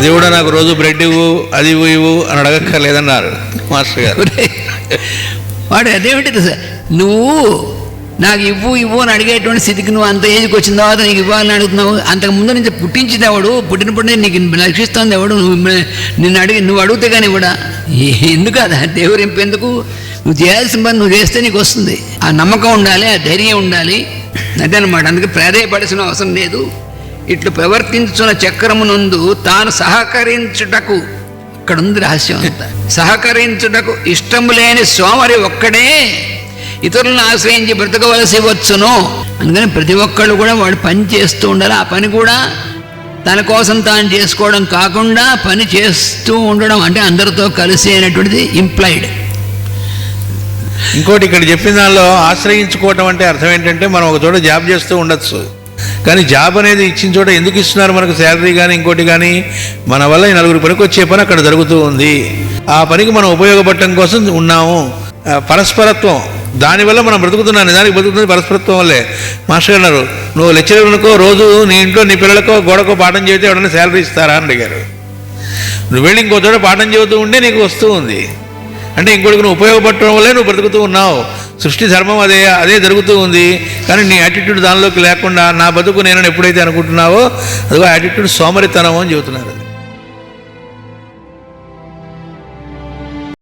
దేవుడా నాకు రోజు బ్రెడ్ ఇవ్వు, అది ఇవ్వు అని అడగక్కర్లేదన్నారు మాస్టర్ గారు. వాడు అదేమిటి సార్, నువ్వు నాకు ఇవ్వు అని అడిగేటువంటి స్థితికి నువ్వు అంత ఏజ్కి వచ్చిన తర్వాత నీకు ఇవ్వాలని అడుగుతున్నావు. అంతకు ముందు నుంచి పుట్టించింది ఎవడు, పుట్టినప్పుడే నీకు రక్షిస్తుంది ఎవడు, నువ్వు అడిగితే కానీ కూడా ఎందుకు అదా దేవుడు ఇంపెందుకు? నువ్వు చేయాల్సిన పని నువ్వు చేస్తే నీకు వస్తుంది. ఆ నమ్మకం ఉండాలి, ఆ ధైర్యం ఉండాలి, అదే అనమాట. అందుకే ప్రాధేయపడాల్సిన అవసరం లేదు. ఇట్లు ప్రవర్తించున్న చక్రమునందు తాను సహకరించుటకు, ఇక్కడ ఉంది రహస్యం అంతా, సహకరించుటకు ఇష్టము లేని సోమరి ఒక్కడే ఇతరులను ఆశ్రయించి బ్రతకవలసి వచ్చును. అందుకని ప్రతి ఒక్కళ్ళు కూడా వాడు పని చేస్తూ ఉండాలి. ఆ పని కూడా తన కోసం తాను చేసుకోవడం కాకుండా పని చేస్తూ ఉండడం, అంటే అందరితో కలిసి అయినటువంటిది ఇంప్లాయిడ్. ఇంకోటి ఇక్కడ చెప్పిన దానిలో ఆశ్రయించుకోవటం అంటే అర్థం ఏంటంటే, మనం ఒక చోట జాబ్ చేస్తూ ఉండొచ్చు, కానీ జాబ్ అనేది ఇచ్చిన చోట ఎందుకు ఇస్తున్నారు మనకు శాలరీ కానీ ఇంకోటి కానీ, మన వల్ల ఈ నలుగురు పనికి వచ్చే పని అక్కడ జరుగుతూ ఉంది, ఆ పనికి మనం ఉపయోగపడటం కోసం ఉన్నాము. పరస్పరత్వం, దానివల్ల మనం బ్రతుకుతున్నాం. నిజానికి బ్రతుకుతుంది పరస్పరత్వం వల్లే. మాస్టర్ అన్నారు, నువ్వు లెక్చరర్ అనుకో, రోజు నీ ఇంట్లో నీ పిల్లలకో గోడకో పాఠం చెబితే ఎవరైనా శాలరీ ఇస్తారా అని అడిగారు. నువ్వు వెళ్ళి ఇంకో చోట పాఠం చెబుతూ ఉంటే నీకు వస్తూ ఉంది, అంటే ఇంకోటికి నువ్వు ఉపయోగపడటం వల్లే నువ్వు బ్రతుకుతూ ఉన్నావు. సృష్టి ధర్మం అదే జరుగుతూ ఉంది. కానీ నీ యాటిట్యూడ్ దానిలోకి లేకుండా నా బతుకు నేనని ఎప్పుడైతే అనుకుంటున్నావో అదిగో యాటిట్యూడ్ సోమరితనం అని చెబుతున్నారు.